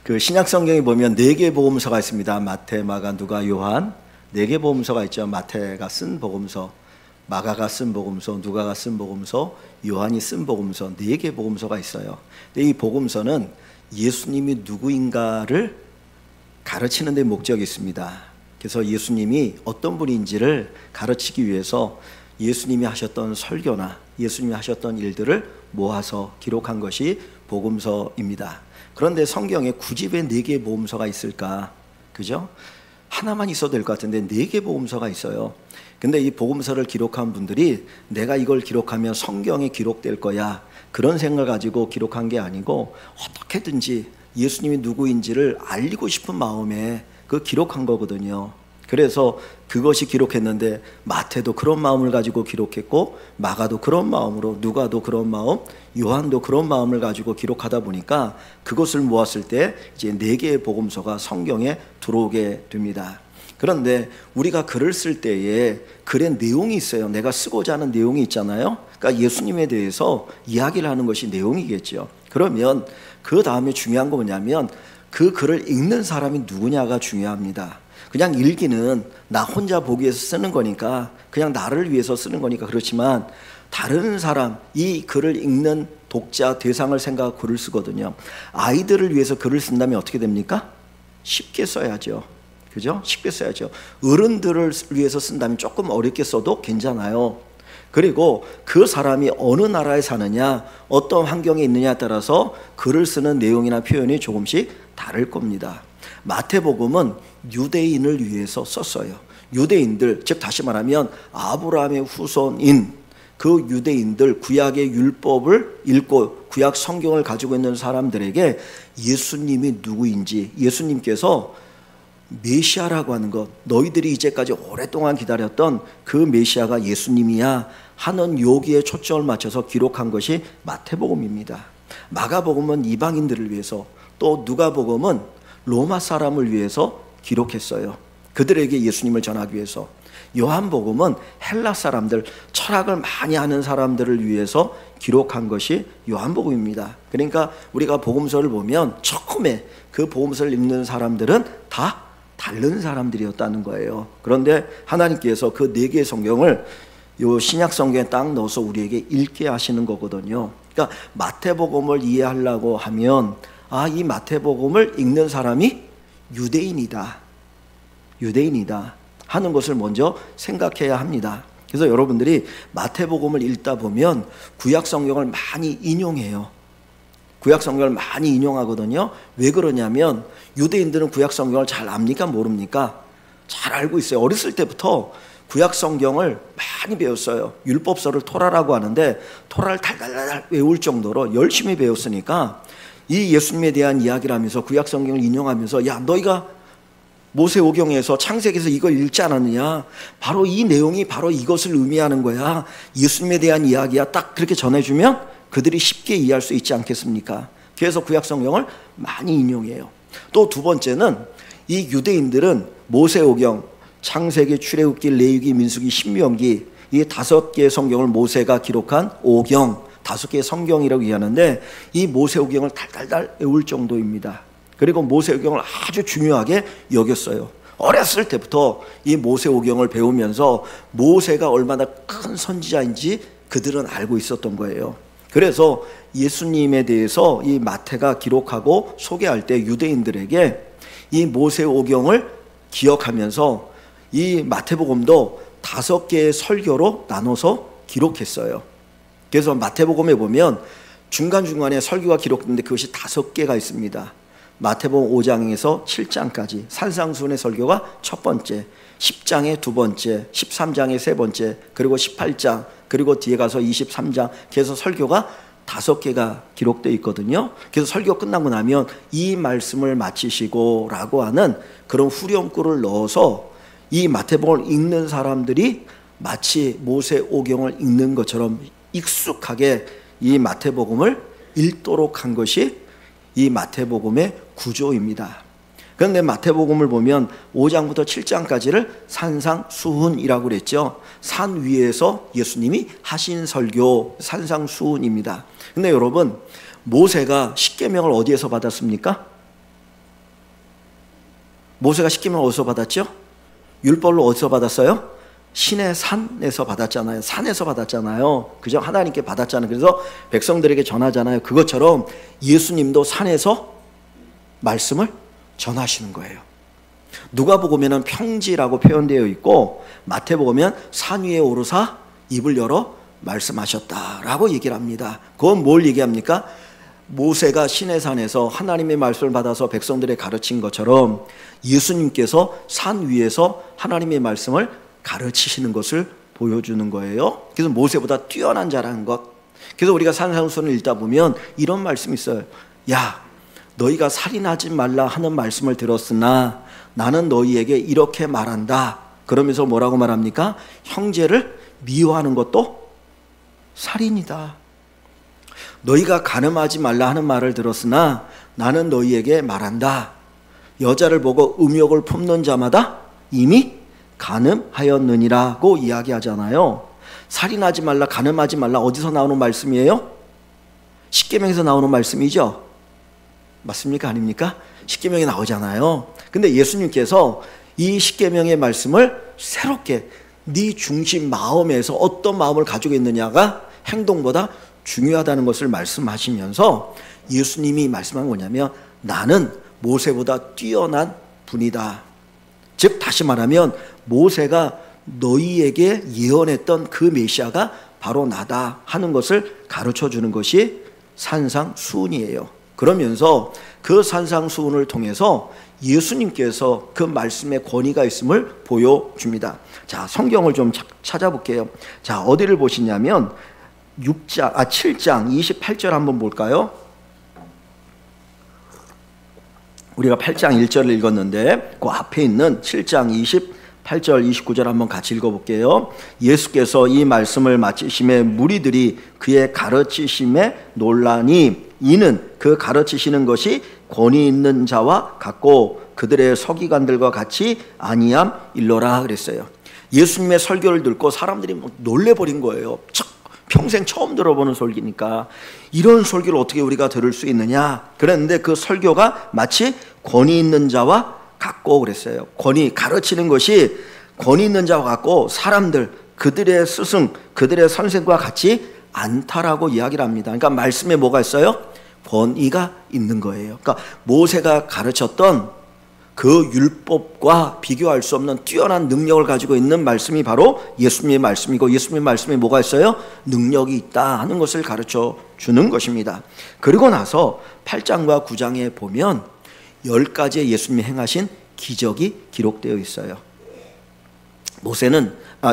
그 신약 성경에 보면 4개의 복음서가 있습니다. 마태, 마가, 누가, 요한. 4개 복음서가 있죠. 마태가 쓴 복음서, 마가가 쓴 복음서, 누가가 쓴 복음서, 요한이 쓴 복음서, 4개 복음서가 있어요. 근데 이 복음서는 예수님이 누구인가를 가르치는 데 목적이 있습니다. 그래서 예수님이 어떤 분인지를 가르치기 위해서 예수님이 하셨던 설교나 예수님이 하셨던 일들을 모아서 기록한 것이 복음서입니다. 그런데 성경에 굳이 왜 4개의 복음서가 있을까? 그죠? 하나만 있어도 될 것 같은데 4개 복음서가 있어요. 근데 이 복음서를 기록한 분들이 내가 이걸 기록하면 성경에 기록될 거야, 그런 생각을 가지고 기록한 게 아니고 어떻게든지 예수님이 누구인지를 알리고 싶은 마음에 그 기록한 거거든요. 그래서 그것이 기록했는데 마태도 그런 마음을 가지고 기록했고, 마가도 그런 마음으로, 누가도 그런 마음, 요한도 그런 마음을 가지고 기록하다 보니까 그것을 모았을 때 이제 4개의 복음서가 성경에 들어오게 됩니다. 그런데 우리가 글을 쓸 때에 글의 내용이 있어요. 내가 쓰고자 하는 내용이 있잖아요. 그러니까 예수님에 대해서 이야기를 하는 것이 내용이겠죠. 그러면 그 다음에 중요한 거 뭐냐면 그 글을 읽는 사람이 누구냐가 중요합니다. 그냥 일기는 나 혼자 보기 위해서 쓰는 거니까, 그냥 나를 위해서 쓰는 거니까 그렇지만 다른 사람, 이 글을 읽는 독자, 대상을 생각하고 글을 쓰거든요. 아이들을 위해서 글을 쓴다면 어떻게 됩니까? 쉽게 써야죠. 그죠? 쉽게 써야죠. 어른들을 위해서 쓴다면 조금 어렵게 써도 괜찮아요. 그리고 그 사람이 어느 나라에 사느냐, 어떤 환경에 있느냐에 따라서 글을 쓰는 내용이나 표현이 조금씩 다를 겁니다. 마태복음은 유대인을 위해서 썼어요. 유대인들, 즉 다시 말하면 아브라함의 후손인 그 유대인들, 구약의 율법을 읽고 구약 성경을 가지고 있는 사람들에게 예수님이 누구인지, 예수님께서 메시아라고 하는 것, 너희들이 이제까지 오랫동안 기다렸던 그 메시아가 예수님이야 하는 여기에 초점을 맞춰서 기록한 것이 마태복음입니다. 마가복음은 이방인들을 위해서, 또 누가복음은 로마 사람을 위해서 기록했어요. 그들에게 예수님을 전하기 위해서. 요한복음은 헬라 사람들, 철학을 많이 하는 사람들을 위해서 기록한 것이 요한복음입니다. 그러니까 우리가 복음서를 보면 처음에 그 복음서를 읽는 사람들은 다 다른 사람들이었다는 거예요. 그런데 하나님께서 그 4개의 성경을 요 신약 성경에 딱 넣어서 우리에게 읽게 하시는 거거든요. 그러니까 마태복음을 이해하려고 하면 이 마태복음을 읽는 사람이 유대인이다 하는 것을 먼저 생각해야 합니다. 그래서 여러분들이 마태복음을 읽다 보면 구약 성경을 많이 인용해요. 구약 성경을 많이 인용하거든요. 왜 그러냐면 유대인들은 구약 성경을 잘 압니까? 모릅니까? 잘 알고 있어요. 어렸을 때부터 구약 성경을 많이 배웠어요. 율법서를 토라라고 하는데 토라를 달달달 외울 정도로 열심히 배웠으니까 이 예수님에 대한 이야기를 하면서 구약 성경을 인용하면서, 야, 너희가 모세오경에서 창세기에서 이걸 읽지 않았느냐? 바로 이 내용이 바로 이것을 의미하는 거야. 예수님에 대한 이야기야. 딱 그렇게 전해주면 그들이 쉽게 이해할 수 있지 않겠습니까? 그래서 구약 성경을 많이 인용해요. 또 두 번째는 이 유대인들은 모세오경, 창세기, 출애굽기, 레위기, 민수기, 신명기, 이 5개의 성경을 모세가 기록한 오경, 5개의 성경이라고 얘기하는데 이 모세오경을 달달달 외울 정도입니다. 그리고 모세오경을 아주 중요하게 여겼어요. 어렸을 때부터 이 모세오경을 배우면서 모세가 얼마나 큰 선지자인지 그들은 알고 있었던 거예요. 그래서 예수님에 대해서 이 마태가 기록하고 소개할 때 유대인들에게 이 모세오경을 기억하면서 이 마태복음도 5개의 설교로 나눠서 기록했어요. 그래서 마태복음에 보면 중간중간에 설교가 기록되는데 그것이 5개가 있습니다. 마태복음 5장에서 7장까지 산상수훈의 설교가 첫 번째, 10장의 두 번째, 13장의 세 번째, 그리고 18장, 그리고 뒤에 가서 23장, 그래서 설교가 5개가 기록되어 있거든요. 그래서 설교 끝나고 나면 이 말씀을 마치시고 라고 하는 그런 후렴구를 넣어서 이 마태복음을 읽는 사람들이 마치 모세오경을 읽는 것처럼 익숙하게 이 마태복음을 읽도록 한 것이 이 마태복음의 구조입니다. 그런데 마태복음을 보면 5장부터 7장까지를 산상수훈이라고 그랬죠. 산 위에서 예수님이 하신 설교, 산상수훈입니다. 근데 여러분, 모세가 십계명을 어디에서 받았습니까? 모세가 십계명 어디서 받았죠? 율법을 어디서 받았어요? 신의 산에서 받았잖아요. 산에서 받았잖아요. 그죠? 하나님께 받았잖아요. 그래서 백성들에게 전하잖아요. 그것처럼 예수님도 산에서 말씀을 전하시는 거예요. 누가복음에는 평지라고 표현되어 있고 마태복음은 산 위에 오르사 입을 열어 말씀하셨다라고 얘기를 합니다. 그건 뭘 얘기합니까? 모세가 시내 산에서 하나님의 말씀을 받아서 백성들에 가르친 것처럼 예수님께서 산 위에서 하나님의 말씀을 가르치시는 것을 보여주는 거예요. 그래서 모세보다 뛰어난 자라는 것. 그래서 우리가 산상수훈을 읽다 보면 이런 말씀이 있어요. 야, 너희가 살인하지 말라 하는 말씀을 들었으나 나는 너희에게 이렇게 말한다. 그러면서 뭐라고 말합니까? 형제를 미워하는 것도 살인이다. 너희가 간음하지 말라 하는 말을 들었으나 나는 너희에게 말한다. 여자를 보고 음욕을 품는 자마다 이미 간음하였느니라고 이야기하잖아요. 살인하지 말라, 간음하지 말라 어디서 나오는 말씀이에요? 십계명에서 나오는 말씀이죠. 맞습니까? 아닙니까? 십계명에 나오잖아요. 근데 예수님께서 이 십계명의 말씀을 새롭게 네 중심 마음에서 어떤 마음을 가지고 있느냐가 행동보다 중요하다는 것을 말씀하시면서 예수님이 말씀한 뭐냐면 나는 모세보다 뛰어난 분이다. 즉 다시 말하면 모세가 너희에게 예언했던 그 메시아가 바로 나다 하는 것을 가르쳐 주는 것이 산상수훈이에요. 그러면서 그 산상수훈을 통해서 예수님께서 그 말씀에 권위가 있음을 보여줍니다. 자, 성경을 좀 찾아볼게요. 자, 어디를 보시냐면 7장 28절 한번 볼까요? 우리가 8장 1절을 읽었는데 그 앞에 있는 7장 28절 29절 한번 같이 읽어볼게요. 예수께서 이 말씀을 마치심에 무리들이 그의 가르치심에 놀라니 이는 그 가르치시는 것이 권위 있는 자와 같고 그들의 서기관들과 같이 아니함 일러라 그랬어요. 예수님의 설교를 듣고 사람들이 막 놀래버린 거예요. 평생 처음 들어보는 설교니까 이런 설교를 어떻게 우리가 들을 수 있느냐 그랬는데 그 설교가 마치 권위 있는 자와 같고 그랬어요. 가르치는 것이 권위 있는 자와 같고 사람들 그들의 스승 그들의 선생과 같이 않다라고 이야기를 합니다. 그러니까 말씀에 뭐가 있어요? 권위가 있는 거예요. 그러니까 모세가 가르쳤던 그 율법과 비교할 수 없는 뛰어난 능력을 가지고 있는 말씀이 바로 예수님의 말씀이고 예수님의 말씀에 뭐가 있어요? 능력이 있다 하는 것을 가르쳐 주는 것입니다. 그리고 나서 8장과 9장에 보면 10가지의 예수님이 행하신 기적이 기록되어 있어요.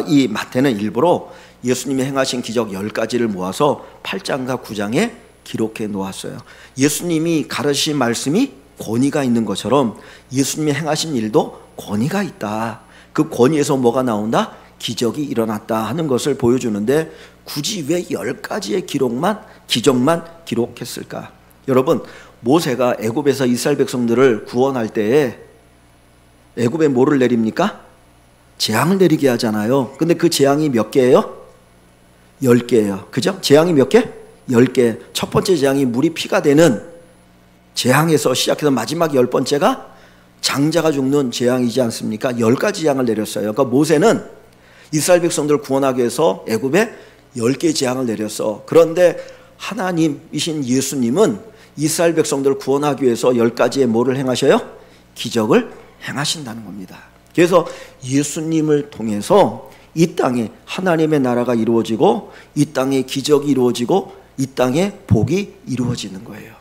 이 마태는 일부러 예수님이 행하신 기적 10가지를 모아서 8장과 9장에 기록해 놓았어요. 예수님이 가르치신 말씀이 권위가 있는 것처럼 예수님이 행하신 일도 권위가 있다. 그 권위에서 뭐가 나온다? 기적이 일어났다 하는 것을 보여주는데 굳이 왜 10가지의 기적만 기록했을까? 여러분, 모세가 애굽에서 이스라엘 백성들을 구원할 때에 애굽에 뭐를 내립니까? 재앙을 내리게 하잖아요. 근데 그 재앙이 몇 개예요? 10개예요. 그죠? 재앙이 몇 개? 10개. 첫 번째 재앙이 물이 피가 되는 재앙에서 시작해서 마지막 10번째가 장자가 죽는 재앙이지 않습니까? 10가지 재앙을 내렸어요. 그러니까 모세는 이스라엘 백성들을 구원하기 위해서 애굽에 10개의 재앙을 내렸어. 그런데 하나님이신 예수님은 이스라엘 백성들을 구원하기 위해서 10가지의 뭐를 행하셔요? 기적을 행하신다는 겁니다. 그래서 예수님을 통해서 이 땅에 하나님의 나라가 이루어지고 이 땅에 기적이 이루어지고 이 땅에 복이 이루어지는 거예요.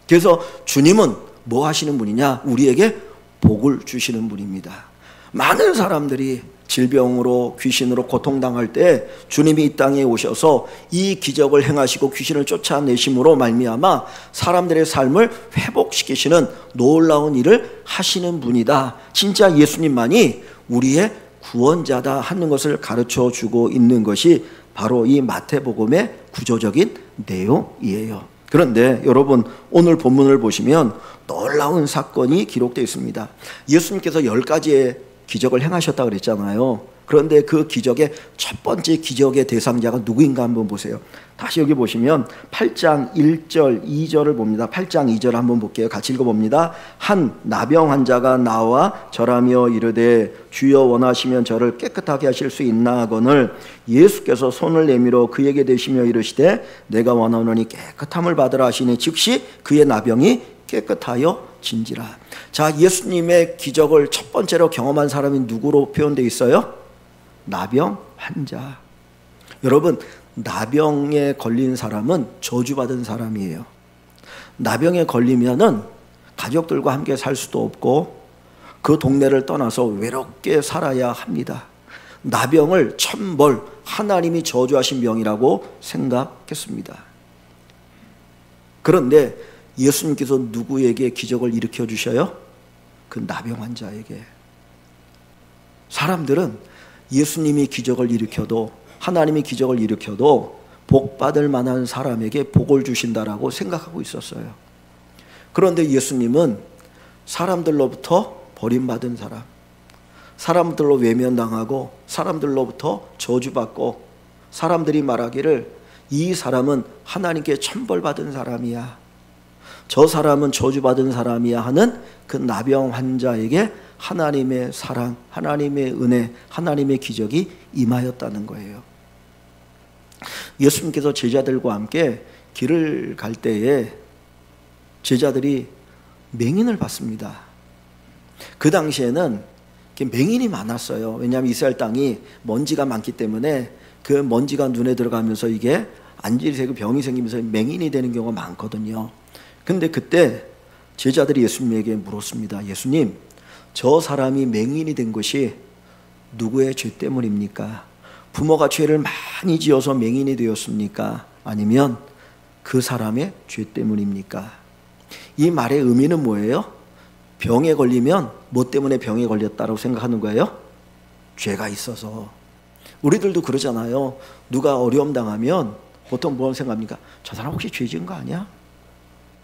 그래서 주님은 뭐 하시는 분이냐? 우리에게 복을 주시는 분입니다. 많은 사람들이 질병으로 귀신으로 고통당할 때 주님이 이 땅에 오셔서 이 기적을 행하시고 귀신을 쫓아내심으로 말미암아 사람들의 삶을 회복시키시는 놀라운 일을 하시는 분이다. 진짜 예수님만이 우리의 구원자다 하는 것을 가르쳐주고 있는 것이 바로 이 마태복음의 구조적인 내용이에요. 그런데 여러분, 오늘 본문을 보시면 놀라운 사건이 기록되어 있습니다. 예수님께서 10가지의 기적을 행하셨다고 그랬잖아요. 그런데 그 기적의 첫 번째 기적의 대상자가 누구인가 한번 보세요. 다시 여기 보시면 8장 1절 2절을 봅니다. 8장 2절 한번 볼게요. 같이 읽어봅니다. 한 나병 환자가 나와 절하며 이르되 주여 원하시면 저를 깨끗하게 하실 수 있나 하거늘 예수께서 손을 내밀어 그에게 대시며 이르시되 내가 원하노니 깨끗함을 받으라 하시니 즉시 그의 나병이 깨끗하여 진지라. 자, 예수님의 기적을 첫 번째로 경험한 사람이 누구로 표현되어 있어요? 나병 환자. 여러분, 나병에 걸린 사람은 저주받은 사람이에요. 나병에 걸리면은 가족들과 함께 살 수도 없고 그 동네를 떠나서 외롭게 살아야 합니다. 나병을 천벌, 하나님이 저주하신 병이라고 생각했습니다. 그런데 예수님께서 누구에게 기적을 일으켜 주셔요? 그 나병 환자에게. 사람들은 예수님이 기적을 일으켜도, 하나님이 기적을 일으켜도 복 받을 만한 사람에게 복을 주신다라고 생각하고 있었어요. 그런데 예수님은 사람들로부터 버림받은 사람, 사람들로 외면당하고 사람들로부터 저주받고 사람들이 말하기를 이 사람은 하나님께 천벌받은 사람이야, 저 사람은 저주받은 사람이야 하는 그 나병 환자에게 하나님의 사랑, 하나님의 은혜, 하나님의 기적이 임하였다는 거예요. 예수님께서 제자들과 함께 길을 갈 때에 제자들이 맹인을 봤습니다. 그 당시에는 맹인이 많았어요. 왜냐하면 이스라엘 땅이 먼지가 많기 때문에 그 먼지가 눈에 들어가면서 이게 안질이 새고 병이 생기면서 맹인이 되는 경우가 많거든요. 근데 그때 제자들이 예수님에게 물었습니다. 예수님, 저 사람이 맹인이 된 것이 누구의 죄 때문입니까? 부모가 죄를 많이 지어서 맹인이 되었습니까? 아니면 그 사람의 죄 때문입니까? 이 말의 의미는 뭐예요? 병에 걸리면 뭐 때문에 병에 걸렸다고 생각하는 거예요? 죄가 있어서. 우리들도 그러잖아요. 누가 어려움 당하면 보통 뭐라고 생각합니까? 저 사람 혹시 죄 지은 거 아니야?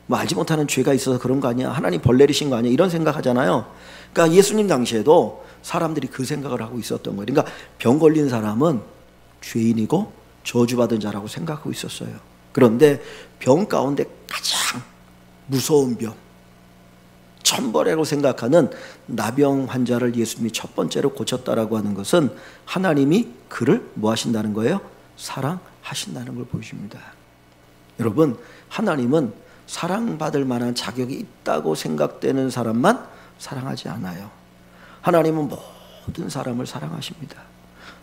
뭐 알지 못하는 죄가 있어서 그런 거 아니야? 하나님 벌 내리신 거 아니야? 이런 생각하잖아요. 그러니까 예수님 당시에도 사람들이 그 생각을 하고 있었던 거예요. 그러니까 병 걸린 사람은 죄인이고 저주받은 자라고 생각하고 있었어요. 그런데 병 가운데 가장 무서운 병, 천벌이라고 생각하는 나병 환자를 예수님이 첫 번째로 고쳤다라고 하는 것은 하나님이 그를 뭐 하신다는 거예요? 사랑하신다는 걸 보여줍니다. 여러분, 하나님은 사랑받을 만한 자격이 있다고 생각되는 사람만 사랑하지 않아요. 하나님은 모든 사람을 사랑하십니다.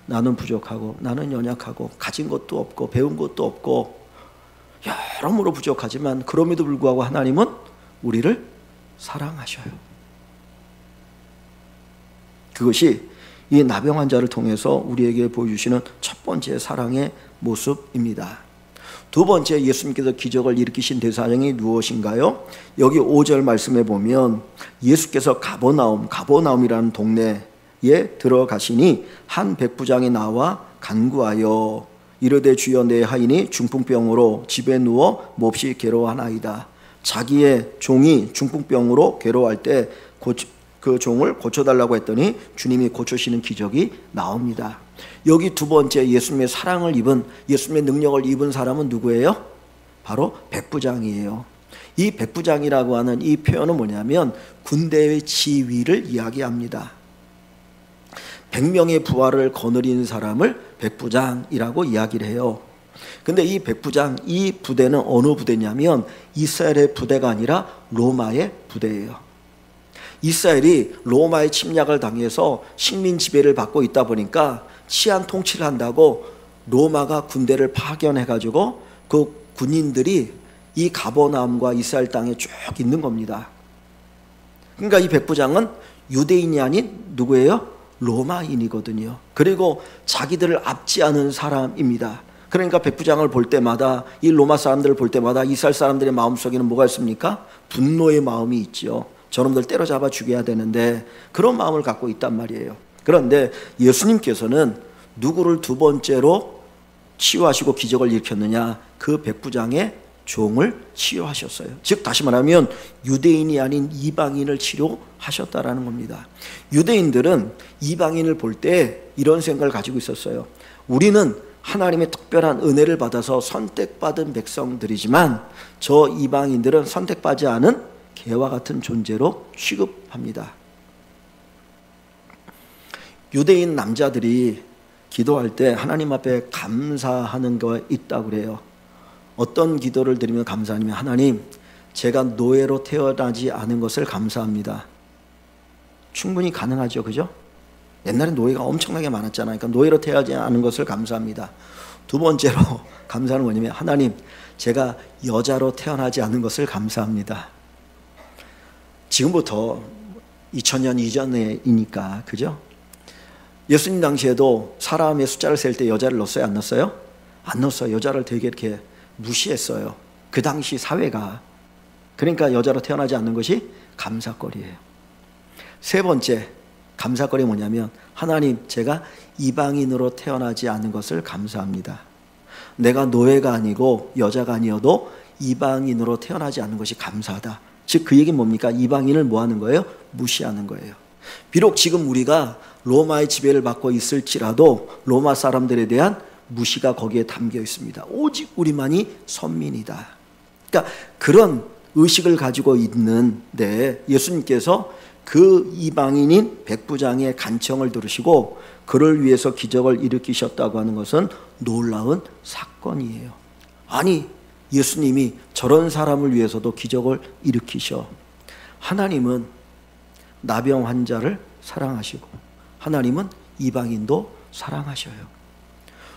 나는 부족하고 나는 연약하고 가진 것도 없고 배운 것도 없고 여러모로 부족하지만 그럼에도 불구하고 하나님은 우리를 사랑하셔요. 그것이 이 나병 환자를 통해서 우리에게 보여주시는 첫 번째 사랑의 모습입니다. 두 번째, 예수님께서 기적을 일으키신 대상이 무엇인가요? 여기 5절 말씀에 보면 예수께서 가버나움이라는 동네에 들어가시니 한 백부장이 나와 간구하여 이르되 주여 내 하인이 중풍병으로 집에 누워 몹시 괴로워하나이다. 자기의 종이 중풍병으로 괴로워할 때 그 종을 고쳐달라고 했더니 주님이 고쳐시는 기적이 나옵니다. 여기 두 번째 예수님의 사랑을 입은, 예수님의 능력을 입은 사람은 누구예요? 바로 백부장이에요. 이 백부장이라고 하는 이 표현은 뭐냐면 군대의 지휘를 이야기합니다. 100명의 부하를 거느린 사람을 백부장이라고 이야기를 해요. 근데 이 백부장, 이 부대는 어느 부대냐면 이스라엘의 부대가 아니라 로마의 부대예요. 이스라엘이 로마의 침략을 당해서 식민 지배를 받고 있다 보니까 치안 통치를 한다고 로마가 군대를 파견해가지고 그 군인들이 이 가버나움과 이스라엘 땅에 쭉 있는 겁니다. 그러니까 이 백부장은 유대인이 아닌 누구예요? 로마인이거든요. 그리고 자기들을 앞지 않은 사람입니다. 그러니까 백부장을 볼 때마다, 이 로마 사람들을 볼 때마다 이스라엘 사람들의 마음속에는 뭐가 있습니까? 분노의 마음이 있죠. 저놈들 때려잡아 죽여야 되는데 그런 마음을 갖고 있단 말이에요. 그런데 예수님께서는 누구를 두 번째로 치유하시고 기적을 일으켰느냐? 그 백부장의 종을 치료하셨어요. 즉 다시 말하면 유대인이 아닌 이방인을 치료하셨다라는 겁니다. 유대인들은 이방인을 볼 때 이런 생각을 가지고 있었어요. 우리는 하나님의 특별한 은혜를 받아서 선택받은 백성들이지만 저 이방인들은 선택받지 않은 개와 같은 존재로 취급합니다. 유대인 남자들이 기도할 때 하나님 앞에 감사하는 거 있다고 그래요. 어떤 기도를 드리면 감사하냐면, 하나님, 제가 노예로 태어나지 않은 것을 감사합니다. 충분히 가능하죠, 그죠? 옛날에 노예가 엄청나게 많았잖아요. 그러니까 노예로 태어나지 않은 것을 감사합니다. 두 번째로 감사하는 뭐냐면, 하나님, 제가 여자로 태어나지 않은 것을 감사합니다. 지금부터 2000년 이전이니까, 그죠? 예수님 당시에도 사람의 숫자를 셀 때 여자를 넣었어요? 안 넣었어요? 안 넣었어요. 여자를 되게 이렇게 무시했어요. 그 당시 사회가. 그러니까 여자로 태어나지 않는 것이 감사거리예요. 세 번째 감사거리 뭐냐면, 하나님, 제가 이방인으로 태어나지 않은 것을 감사합니다. 내가 노예가 아니고 여자가 아니어도 이방인으로 태어나지 않는 것이 감사하다. 즉 그 얘기는 뭡니까? 이방인을 뭐 하는 거예요? 무시하는 거예요. 비록 지금 우리가 로마의 지배를 받고 있을지라도 로마 사람들에 대한 무시가 거기에 담겨 있습니다. 오직 우리만이 선민이다. 그러니까 그런 의식을 가지고 있는데 예수님께서 그 이방인인 백부장의 간청을 들으시고 그를 위해서 기적을 일으키셨다고 하는 것은 놀라운 사건이에요. 아니, 예수님이 저런 사람을 위해서도 기적을 일으키셔. 하나님은 나병 환자를 사랑하시고 하나님은 이방인도 사랑하셔요.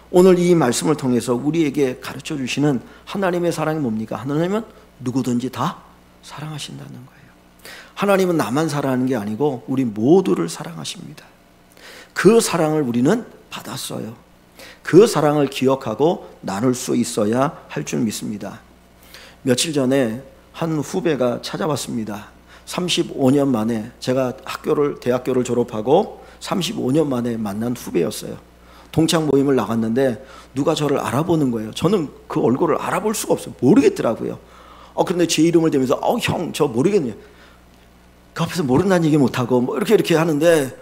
오늘 이 말씀을 통해서 우리에게 가르쳐 주시는 하나님의 사랑이 뭡니까? 하나님은 누구든지 다 사랑하신다는 거예요. 하나님은 나만 사랑하는 게 아니고 우리 모두를 사랑하십니다. 그 사랑을 우리는 받았어요. 그 사랑을 기억하고 나눌 수 있어야 할 줄 믿습니다. 며칠 전에 한 후배가 찾아왔습니다. 35년 만에, 제가 대학교를 졸업하고 35년 만에 만난 후배였어요. 동창 모임을 나갔는데 누가 저를 알아보는 거예요. 저는 그 얼굴을 알아볼 수가 없어요. 모르겠더라고요. 그런데 제 이름을 대면서 형, 저 모르겠네요. 그 앞에서 모른다는 얘기 못하고 뭐 이렇게 하는데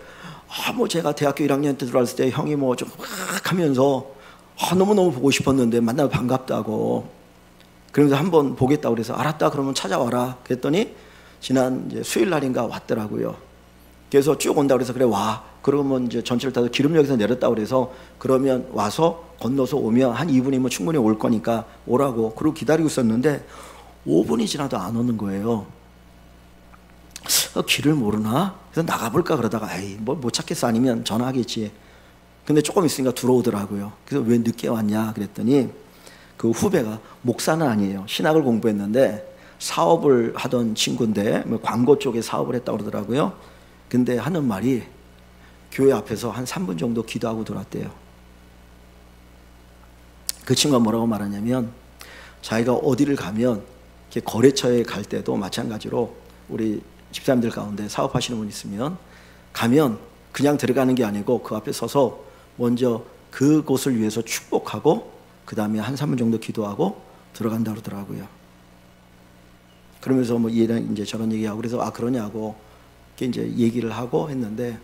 뭐 제가 대학교 1학년 때 들어왔을 때 형이 뭐 좀 막 하면서 너무너무 보고 싶었는데 만나면 반갑다고, 그러면서 한번 보겠다고 그래서 알았다 그러면 찾아와라 그랬더니 지난 이제 수요일 날인가 왔더라고요. 그래서 쭉 온다 그래서 그래 와. 그러면 이제 전철을 타서 기름역에서 내렸다 그래서 그러면 와서 건너서 오면 한 2분이면 충분히 올 거니까 오라고. 그러고 기다리고 있었는데 5분이 지나도 안 오는 거예요. 길을 모르나? 그래서 나가볼까 그러다가 에이 뭐 못 찾겠어, 아니면 전화하겠지. 근데 조금 있으니까 들어오더라고요. 그래서 왜 늦게 왔냐 그랬더니 그 후배가 목사는 아니에요. 신학을 공부했는데 사업을 하던 친구인데 뭐 광고 쪽에 사업을 했다고 그러더라고요. 근데 하는 말이 교회 앞에서 한 3분 정도 기도하고 들어왔대요. 그 친구가 뭐라고 말하냐면, 자기가 어디를 가면 이렇게 거래처에 갈 때도 마찬가지로 우리 집사님들 가운데 사업하시는 분 있으면 가면 그냥 들어가는 게 아니고 그 앞에 서서 먼저 그곳을 위해서 축복하고 그 다음에 한 3분 정도 기도하고 들어간다 그러더라고요. 그러면서 뭐 이제 저런 얘기하고 그래서 그러냐고 이렇게 이제 얘기를 하고 했는데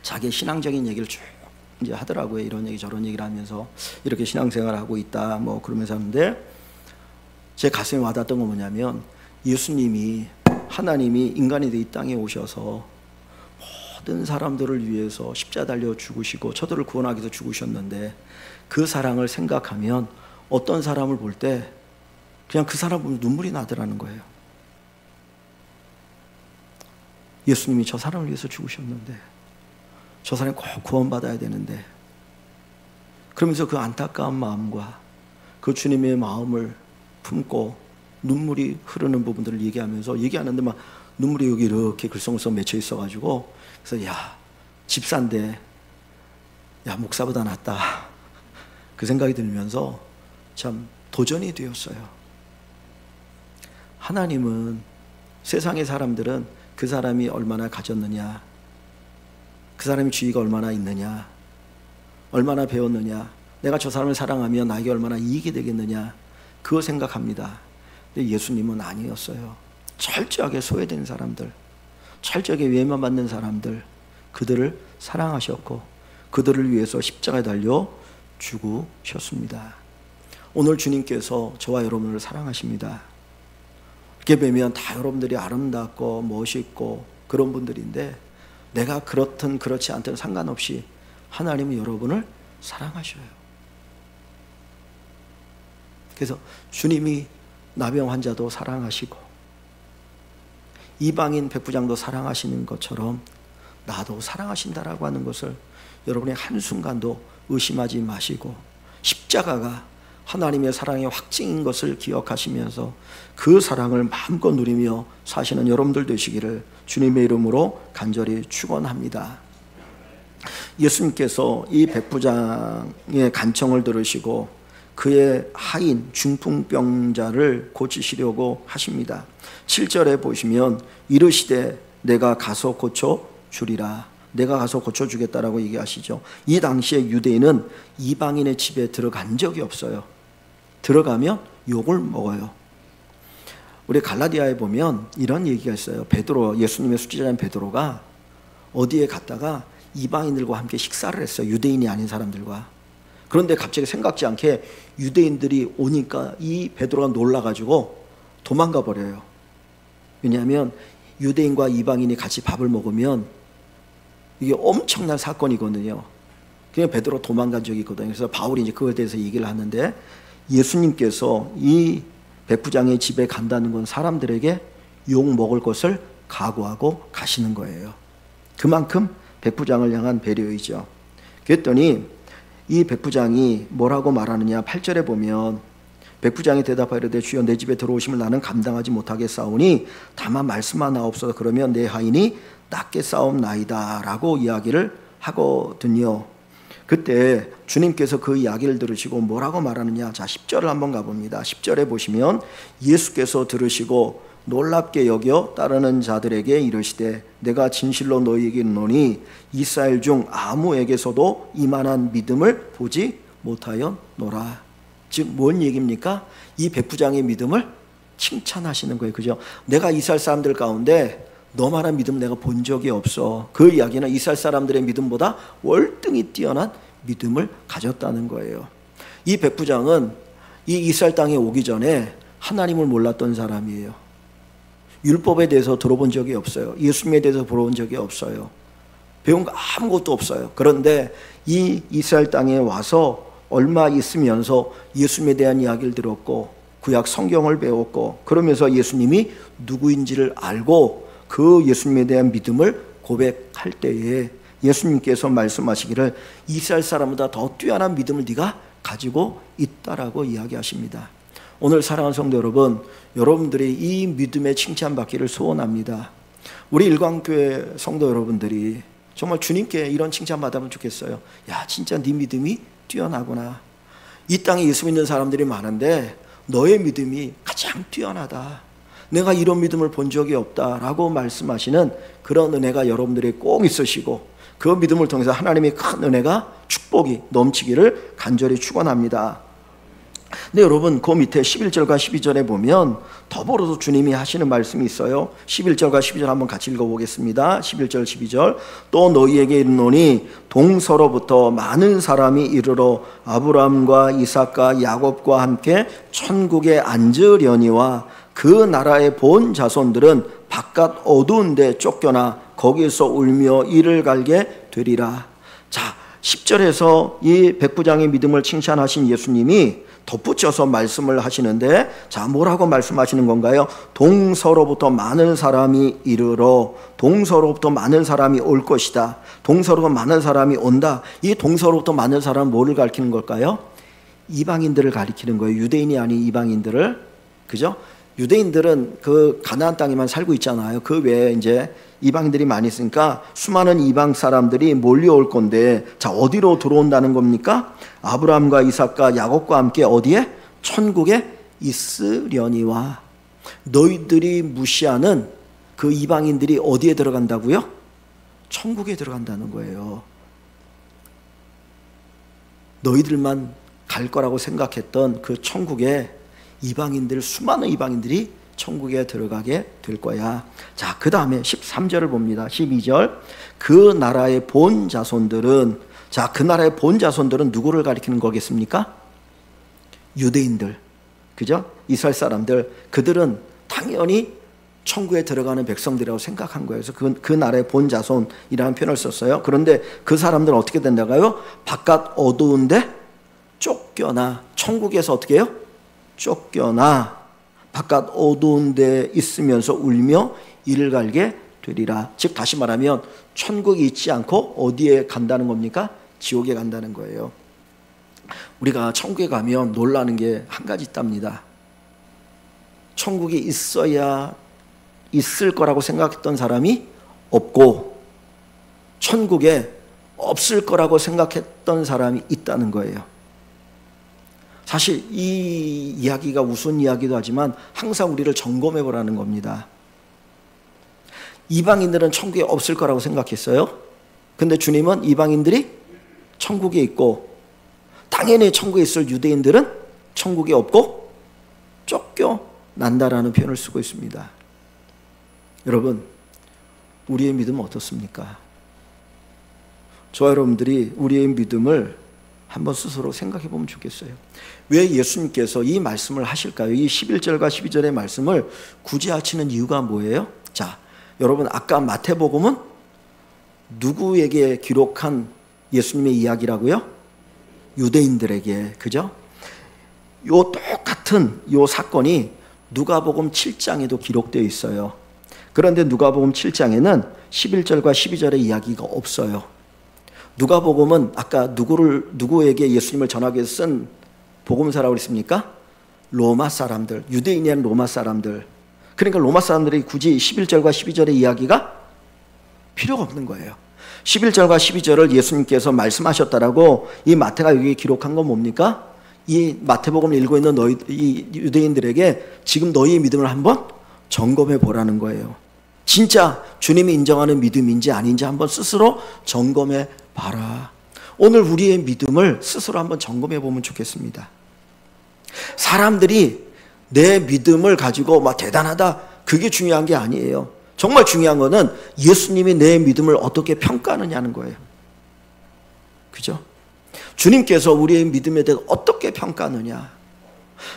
자기 신앙적인 얘기를 쭉 이제 하더라고요. 이런 얘기 저런 얘기를 하면서 이렇게 신앙생활을 하고 있다 뭐 그러면서 하는데 제 가슴에 와닿았던 건 뭐냐면, 예수님이, 하나님이 인간이 이 땅에 오셔서 모든 사람들을 위해서 십자가 달려 죽으시고 저들을 구원하기 위해서 죽으셨는데 그 사랑을 생각하면 어떤 사람을 볼 때 그냥 그 사람 보면 눈물이 나더라는 거예요. 예수님이 저 사람을 위해서 죽으셨는데 저 사람이 꼭 구원받아야 되는데, 그러면서 그 안타까운 마음과 그 주님의 마음을 품고 눈물이 흐르는 부분들을 얘기하는데 막 눈물이 여기 이렇게 글썽글썽 맺혀 있어가지고, 그래서 야, 집사인데 야, 목사보다 낫다 그 생각이 들면서 참 도전이 되었어요. 하나님은, 세상의 사람들은 그 사람이 얼마나 가졌느냐, 그 사람이 주의가 얼마나 있느냐, 얼마나 배웠느냐, 내가 저 사람을 사랑하면 나에게 얼마나 이익이 되겠느냐, 그거 생각합니다. 근데 예수님은 아니었어요. 철저하게 소외된 사람들, 철저하게 외면받는 사람들, 그들을 사랑하셨고 그들을 위해서 십자가에 달려 죽으셨습니다. 오늘 주님께서 저와 여러분을 사랑하십니다. 이렇게 뵈면 다 여러분들이 아름답고 멋있고 그런 분들인데, 내가 그렇든 그렇지 않든 상관없이 하나님은 여러분을 사랑하셔요. 그래서 주님이 나병 환자도 사랑하시고 이방인 백부장도 사랑하시는 것처럼 나도 사랑하신다라고 하는 것을 여러분의 한순간도 의심하지 마시고, 십자가가 하나님의 사랑의 확증인 것을 기억하시면서 그 사랑을 마음껏 누리며 사시는 여러분들 되시기를 주님의 이름으로 간절히 축원합니다. 예수님께서 이 백부장의 간청을 들으시고 그의 하인 중풍병자를 고치시려고 하십니다. 7절에 보시면 이르시되 내가 가서 고쳐주리라. 내가 가서 고쳐주겠다라고 얘기하시죠. 이 당시에 유대인은 이방인의 집에 들어간 적이 없어요. 들어가면 욕을 먹어요. 우리 갈라디아에 보면 이런 얘기가 있어요. 베드로, 예수님의 수제자인 베드로가 어디에 갔다가 이방인들과 함께 식사를 했어요. 유대인이 아닌 사람들과. 그런데 갑자기 생각지 않게 유대인들이 오니까 이 베드로가 놀라가지고 도망가 버려요. 왜냐하면 유대인과 이방인이 같이 밥을 먹으면 이게 엄청난 사건이거든요. 그냥 베드로 도망간 적이 있거든요. 그래서 바울이 이제 그거에 대해서 얘기를 하는데, 예수님께서 이 백부장의 집에 간다는 건 사람들에게 욕 먹을 것을 각오하고 가시는 거예요. 그만큼 백부장을 향한 배려이죠. 그랬더니 이 백부장이 뭐라고 말하느냐, 8절에 보면 백부장이 대답하이르되 주여 내 집에 들어오심을 나는 감당하지 못하겠사오니 다만 말씀하나옵소서. 그러면 내 하인이 낫게 싸움나이다 라고 이야기를 하거든요. 그때 주님께서 그 이야기를 들으시고 뭐라고 말하느냐, 자 10절을 한번 가봅니다. 10절에 보시면 예수께서 들으시고 놀랍게 여겨 따르는 자들에게 이르시되 내가 진실로 너희에게 이르노니 이스라엘 중 아무에게서도 이만한 믿음을 보지 못하였노라. 즉 뭔 얘기입니까? 이 백부장의 믿음을 칭찬하시는 거예요. 그죠? 내가 이스라엘 사람들 가운데 너만한 믿음 내가 본 적이 없어. 그 이야기는 이스라엘 사람들의 믿음보다 월등히 뛰어난 믿음을 가졌다는 거예요. 이 백부장은 이 이스라엘 땅에 오기 전에 하나님을 몰랐던 사람이에요. 율법에 대해서 들어본 적이 없어요. 예수님에 대해서 들어본 적이 없어요. 배운 거 아무것도 없어요. 그런데 이 이스라엘 땅에 와서 얼마 있으면서 예수님에 대한 이야기를 들었고 구약 성경을 배웠고, 그러면서 예수님이 누구인지를 알고 그 예수님에 대한 믿음을 고백할 때에 예수님께서 말씀하시기를 이스라엘 사람보다 더 뛰어난 믿음을 네가 가지고 있다라고 이야기하십니다. 오늘 사랑하는 성도 여러분, 여러분들이 이 믿음에 칭찬받기를 소원합니다. 우리 일광교회 성도 여러분들이 정말 주님께 이런 칭찬 받으면 좋겠어요. 야, 진짜 네 믿음이 뛰어나구나. 이 땅에 예수 믿는 사람들이 많은데 너의 믿음이 가장 뛰어나다. 내가 이런 믿음을 본 적이 없다라고 말씀하시는 그런 은혜가 여러분들이 꼭 있으시고, 그 믿음을 통해서 하나님의 큰 은혜가 축복이 넘치기를 간절히 축원합니다. 근데 여러분, 그 밑에 11절과 12절에 보면 더불어서 주님이 하시는 말씀이 있어요. 11절과 12절 한번 같이 읽어보겠습니다. 11절 12절 또 너희에게 이르노니 동서로부터 많은 사람이 이르러 아브라함과 이삭과 야곱과 함께 천국에 앉으려니와 그 나라의 본 자손들은 바깥 어두운 데 쫓겨나 거기에서 울며 이를 갈게 되리라. 자, 10절에서 이 백부장의 믿음을 칭찬하신 예수님이 덧붙여서 말씀을 하시는데, 자, 뭐라고 말씀하시는 건가요? 동서로부터 많은 사람이 이르러, 동서로부터 많은 사람이 올 것이다. 동서로부터 많은 사람이 온다. 이 동서로부터 많은 사람은 뭐를 가리키는 걸까요? 이방인들을 가리키는 거예요. 유대인이 아닌 이방인들을. 그죠? 유대인들은 그 가나안 땅에만 살고 있잖아요. 그 외에 이제 이방인들이 많이 있으니까 수많은 이방 사람들이 몰려올 건데, 자, 어디로 들어온다는 겁니까? 아브라함과 이삭과 야곱과 함께 어디에? 천국에 있으려니와. 너희들이 무시하는 그 이방인들이 어디에 들어간다고요? 천국에 들어간다는 거예요. 너희들만 갈 거라고 생각했던 그 천국에 이방인들, 수많은 이방인들이 천국에 들어가게 될 거야. 자, 그 다음에 13절을 봅니다. 12절. 그 나라의 본 자손들은, 자, 그 나라의 본 자손들은 누구를 가리키는 거겠습니까? 유대인들, 그죠? 이스라엘 사람들, 그들은 당연히 천국에 들어가는 백성들이라고 생각한 거예요. 그래서 그 나라의 본 자손이라는 표현을 썼어요. 그런데 그 사람들은 어떻게 된다고요? 바깥 어두운데 쫓겨나. 천국에서 어떻게 해요? 쫓겨나 바깥 어두운 데 있으면서 울며 이를 갈게 되리라. 즉 다시 말하면 천국이 있지 않고 어디에 간다는 겁니까? 지옥에 간다는 거예요. 우리가 천국에 가면 놀라는 게 한 가지 있답니다. 천국이 있을 거라고 생각했던 사람이 없고 천국에 없을 거라고 생각했던 사람이 있다는 거예요. 사실 이 이야기가 우스운 이야기도 하지만 항상 우리를 점검해 보라는 겁니다. 이방인들은 천국에 없을 거라고 생각했어요. 근데 주님은 이방인들이 천국에 있고 당연히 천국에 있을 유대인들은 천국에 없고 쫓겨난다라는 표현을 쓰고 있습니다. 여러분, 우리의 믿음은 어떻습니까? 저와 여러분들이 우리의 믿음을 한번 스스로 생각해 보면 좋겠어요. 왜 예수님께서 이 말씀을 하실까요? 이 11절과 12절의 말씀을 굳이 하시는 이유가 뭐예요? 자, 여러분, 아까 마태복음은 누구에게 기록한 예수님의 이야기라고요? 유대인들에게, 그죠? 요 똑같은 요 사건이 누가복음 7장에도 기록되어 있어요. 그런데 누가복음 7장에는 11절과 12절의 이야기가 없어요. 누가복음은 아까 누구에게 예수님을 전하기 위해서 쓴 복음서라고 했습니까? 로마 사람들, 유대인이 아닌 로마 사람들. 그러니까 로마 사람들이 굳이 11절과 12절의 이야기가 필요가 없는 거예요. 11절과 12절을 예수님께서 말씀하셨다라고 이 마태가 여기 기록한 건 뭡니까? 이 마태복음을 읽고 있는 이 유대인들에게 지금 너희의 믿음을 한번 점검해 보라는 거예요. 진짜 주님이 인정하는 믿음인지 아닌지 한번 스스로 점검해 봐라. 오늘 우리의 믿음을 스스로 한번 점검해 보면 좋겠습니다. 사람들이 내 믿음을 가지고 막 대단하다, 그게 중요한 게 아니에요. 정말 중요한 거는 예수님이 내 믿음을 어떻게 평가하느냐는 거예요. 그죠? 주님께서 우리의 믿음에 대해서 어떻게 평가하느냐.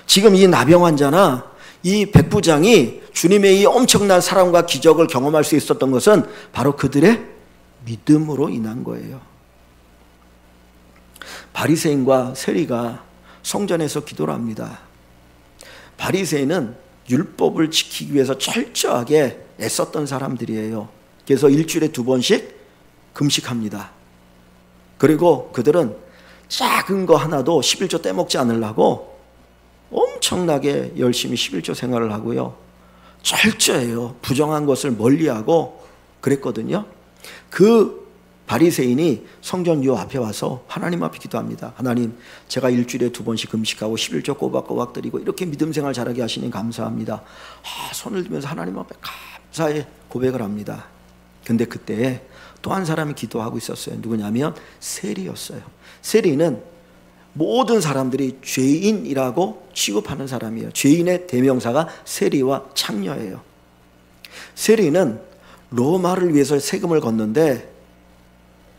지금 이 나병 환자나 이 백부장이 주님의 이 엄청난 사랑과 기적을 경험할 수 있었던 것은 바로 그들의 믿음으로 인한 거예요. 바리새인과 세리가 성전에서 기도를 합니다. 바리새인은 율법을 지키기 위해서 철저하게 애썼던 사람들이에요. 그래서 일주일에 2번씩 금식합니다. 그리고 그들은 작은 거 하나도 11조 떼먹지 않으려고 엄청나게 열심히 11조 생활을 하고요. 철저해요. 부정한 것을 멀리하고 그랬거든요. 그 바리새인이 성전 요 앞에 와서 하나님 앞에 기도합니다. 하나님, 제가 일주일에 2번씩 금식하고 11조 꼬박꼬박 드리고 이렇게 믿음 생활 잘하게 하시니 감사합니다. 손을 들면서 하나님 앞에 감사의 고백을 합니다. 근데 그때 또 한 사람이 기도하고 있었어요. 누구냐면 세리였어요. 세리는 모든 사람들이 죄인이라고 취급하는 사람이에요. 죄인의 대명사가 세리와 창녀예요. 세리는 로마를 위해서 세금을 걷는데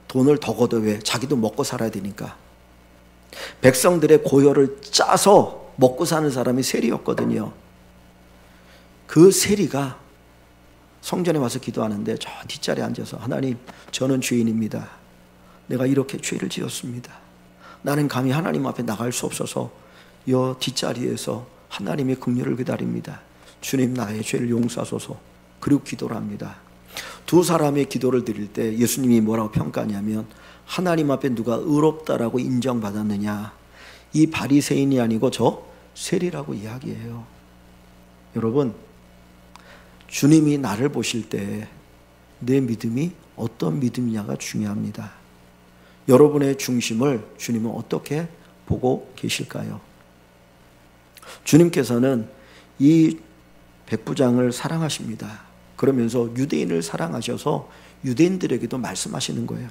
돈을 더 걷어. 왜? 자기도 먹고 살아야 되니까. 백성들의 고혈을 짜서 먹고 사는 사람이 세리였거든요. 그 세리가 성전에 와서 기도하는데 저 뒷자리에 앉아서 하나님, 저는 죄인입니다. 내가 이렇게 죄를 지었습니다. 나는 감히 하나님 앞에 나갈 수 없어서 이 뒷자리에서 하나님의 긍휼을 기다립니다. 주님, 나의 죄를 용서하소서. 그리고 기도를 합니다. 두 사람의 기도를 드릴 때 예수님이 뭐라고 평가하냐면 하나님 앞에 누가 의롭다라고 인정받았느냐, 이 바리새인이 아니고 저 세리라고 이야기해요. 여러분, 주님이 나를 보실 때 내 믿음이 어떤 믿음이냐가 중요합니다. 여러분의 중심을 주님은 어떻게 보고 계실까요? 주님께서는 이 백부장을 사랑하십니다. 그러면서 유대인을 사랑하셔서 유대인들에게도 말씀하시는 거예요.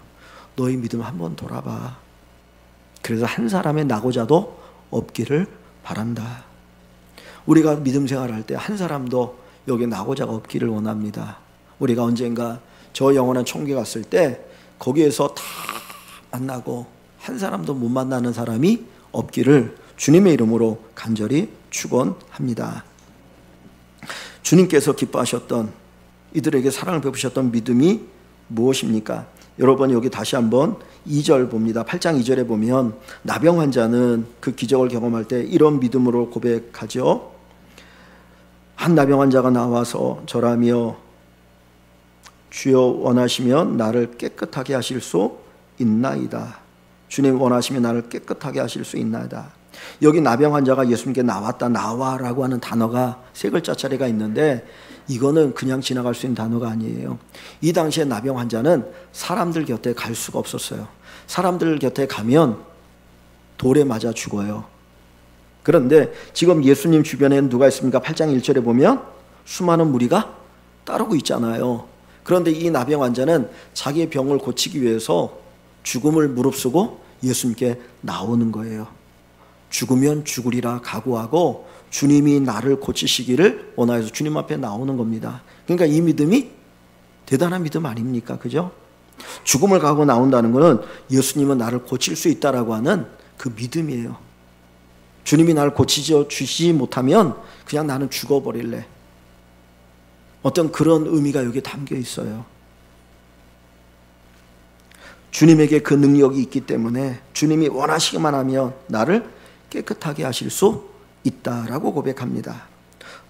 너희 믿음 한번 돌아봐. 그래서 한 사람의 낙오자도 없기를 바란다. 우리가 믿음 생활할 때 한 사람도 여기 나고자가 없기를 원합니다. 우리가 언젠가 저 영원한 천국에 갔을 때 거기에서 다 만나고 한 사람도 못 만나는 사람이 없기를 주님의 이름으로 간절히 축원합니다. 주님께서 기뻐하셨던, 이들에게 사랑을 베푸셨던 믿음이 무엇입니까? 여러분 여기 다시 한번 2절 봅니다. 8장 2절에 보면 나병 환자는 그 기적을 경험할 때 이런 믿음으로 고백하죠. 한 나병 환자가 나와서 절하며 주여 원하시면 나를 깨끗하게 하실 수 있나이다. 주님 원하시면 나를 깨끗하게 하실 수 있나이다. 여기 나병 환자가 예수님께 나왔다, 나와라고 하는 단어가 세 글자 짜리가 있는데 이거는 그냥 지나갈 수 있는 단어가 아니에요. 이 당시에 나병 환자는 사람들 곁에 갈 수가 없었어요. 사람들 곁에 가면 돌에 맞아 죽어요. 그런데 지금 예수님 주변에는 누가 있습니까? 8장 1절에 보면 수많은 무리가 따르고 있잖아요. 그런데 이 나병 환자는 자기의 병을 고치기 위해서 죽음을 무릅쓰고 예수님께 나오는 거예요. 죽으면 죽으리라 각오하고 주님이 나를 고치시기를 원하여서 주님 앞에 나오는 겁니다. 그러니까 이 믿음이 대단한 믿음 아닙니까? 그죠? 죽음을 가고 나온다는 것은 예수님은 나를 고칠 수 있다라고 하는 그 믿음이에요. 주님이 나를 고치지 못하면 그냥 나는 죽어버릴래. 어떤 그런 의미가 여기에 담겨 있어요. 주님에게 그 능력이 있기 때문에 주님이 원하시기만 하면 나를 깨끗하게 하실 수 있다라고 고백합니다.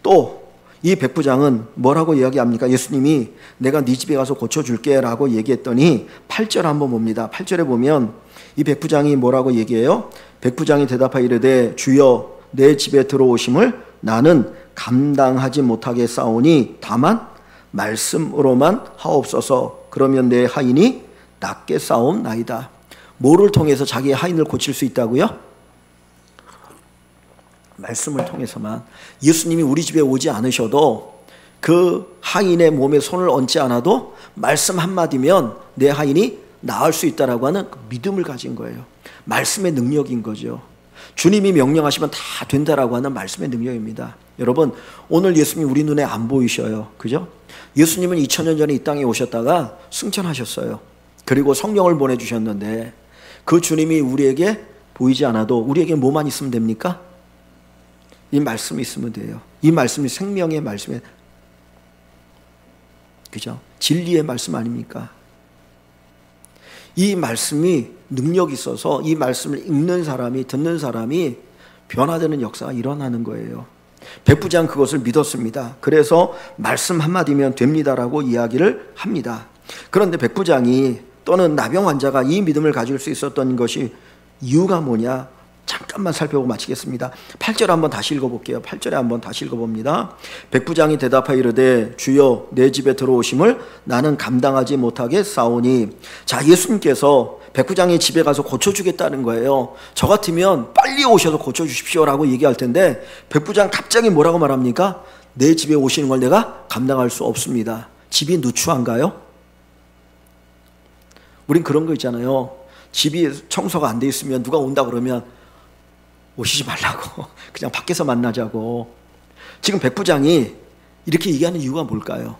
또 이 백부장은 뭐라고 이야기합니까? 예수님이 내가 네 집에 가서 고쳐줄게 라고 얘기했더니 8절 한번 봅니다. 8절에 보면 이 백부장이 뭐라고 얘기해요? 백부장이 대답하여 이르되 주여 내 집에 들어오심을 나는 감당하지 못하겠사오니 다만 말씀으로만 하옵소서. 그러면 내 하인이 낫게 싸움나이다. 뭐를 통해서 자기의 하인을 고칠 수 있다고요? 말씀을 통해서만. 예수님이 우리 집에 오지 않으셔도 그 하인의 몸에 손을 얹지 않아도 말씀 한마디면 내 하인이 나을 수 있다라고 하는 그 믿음을 가진 거예요. 말씀의 능력인 거죠. 주님이 명령하시면 다 된다라고 하는 말씀의 능력입니다. 여러분 오늘 예수님이 우리 눈에 안 보이셔요. 그죠? 예수님은 2000년 전에 이 땅에 오셨다가 승천하셨어요. 그리고 성령을 보내주셨는데 그 주님이 우리에게 보이지 않아도 우리에게 뭐만 있으면 됩니까? 이 말씀이 있으면 돼요. 이 말씀이 생명의 말씀에, 그죠? 진리의 말씀 아닙니까? 이 말씀이 능력이 있어서 이 말씀을 읽는 사람이, 듣는 사람이 변화되는 역사가 일어나는 거예요. 백부장 그것을 믿었습니다. 그래서 말씀 한마디면 됩니다라고 이야기를 합니다. 그런데 백부장이 또는 나병 환자가 이 믿음을 가질 수 있었던 것이 이유가 뭐냐? 잠깐만 살펴보고 마치겠습니다. 8절 한번 다시 읽어볼게요. 8절에 한번 다시 읽어봅니다. 백부장이 대답하여 이르되 주여 내 집에 들어오심을 나는 감당하지 못하게 싸우니. 자, 예수님께서 백부장의 집에 가서 고쳐주겠다는 거예요. 저 같으면 빨리 오셔서 고쳐주십시오라고 얘기할 텐데 백부장 갑자기 뭐라고 말합니까? 내 집에 오시는 걸 내가 감당할 수 없습니다. 집이 누추한가요? 우린 그런 거 있잖아요. 집이 청소가 안 돼 있으면 누가 온다 그러면 오시지 말라고 그냥 밖에서 만나자고. 지금 백부장이 이렇게 얘기하는 이유가 뭘까요?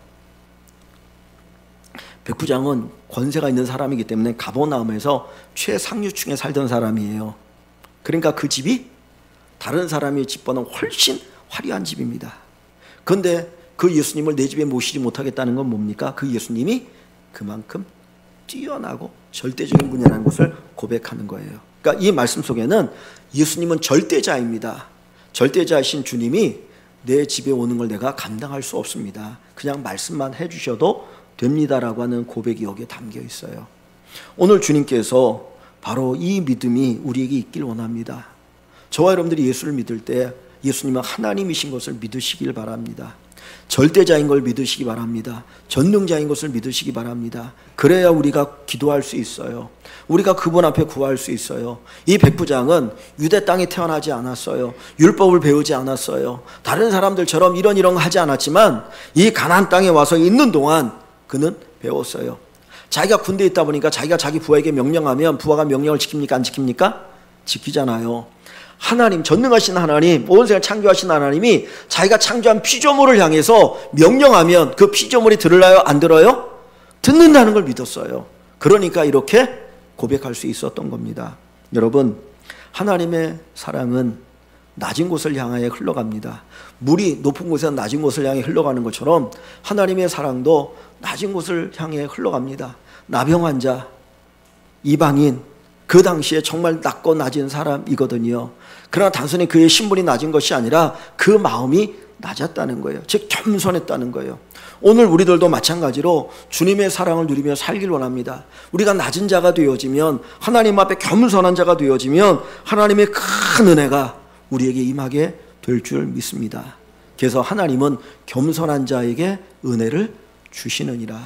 백부장은 권세가 있는 사람이기 때문에 가버나움에서 최상류층에 살던 사람이에요. 그러니까 그 집이 다른 사람의 집보다는 훨씬 화려한 집입니다. 그런데 그 예수님을 내 집에 모시지 못하겠다는 건 뭡니까? 그 예수님이 그만큼 뛰어나고 절대적인 분이라는 것을 고백하는 거예요. 그러니까 이 말씀 속에는 예수님은 절대자입니다. 절대자이신 주님이 내 집에 오는 걸 내가 감당할 수 없습니다. 그냥 말씀만 해주셔도 됩니다라고 하는 고백이 여기에 담겨 있어요. 오늘 주님께서 바로 이 믿음이 우리에게 있길 원합니다. 저와 여러분들이 예수를 믿을 때 예수님은 하나님이신 것을 믿으시길 바랍니다. 절대자인 걸 믿으시기 바랍니다. 전능자인 것을 믿으시기 바랍니다. 그래야 우리가 기도할 수 있어요. 우리가 그분 앞에 구할 수 있어요. 이 백부장은 유대 땅에 태어나지 않았어요. 율법을 배우지 않았어요. 다른 사람들처럼 이런 하지 않았지만 이 가나안 땅에 와서 있는 동안 그는 배웠어요. 자기가 군대에 있다 보니까 자기가 자기 부하에게 명령하면 부하가 명령을 지킵니까? 안 지킵니까? 지키잖아요. 하나님, 전능하신 하나님, 온 세상을 창조하신 하나님이 자기가 창조한 피조물을 향해서 명령하면 그 피조물이 들을까요? 안 들어요? 듣는다는 걸 믿었어요. 그러니까 이렇게 고백할 수 있었던 겁니다. 여러분, 하나님의 사랑은 낮은 곳을 향하여 흘러갑니다. 물이 높은 곳에서 낮은 곳을 향해 흘러가는 것처럼 하나님의 사랑도 낮은 곳을 향해 흘러갑니다. 나병 환자, 이방인, 그 당시에 정말 낮고 낮은 사람이거든요. 그러나 단순히 그의 신분이 낮은 것이 아니라 그 마음이 낮았다는 거예요. 즉 겸손했다는 거예요. 오늘 우리들도 마찬가지로 주님의 사랑을 누리며 살길 원합니다. 우리가 낮은 자가 되어지면, 하나님 앞에 겸손한 자가 되어지면 하나님의 큰 은혜가 우리에게 임하게 될 줄 믿습니다. 그래서 하나님은 겸손한 자에게 은혜를 주시느니라.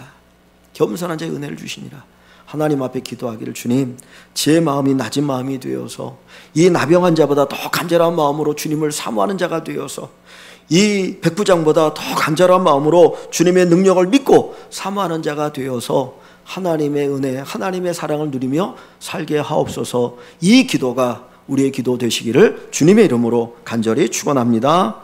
겸손한 자에게 은혜를 주시니라. 하나님 앞에 기도하기를, 주님, 제 마음이 낮은 마음이 되어서 이 나병한 자보다 더 간절한 마음으로 주님을 사모하는 자가 되어서 이 백부장보다 더 간절한 마음으로 주님의 능력을 믿고 사모하는 자가 되어서 하나님의 은혜, 하나님의 사랑을 누리며 살게 하옵소서. 이 기도가 우리의 기도 되시기를 주님의 이름으로 간절히 축원합니다.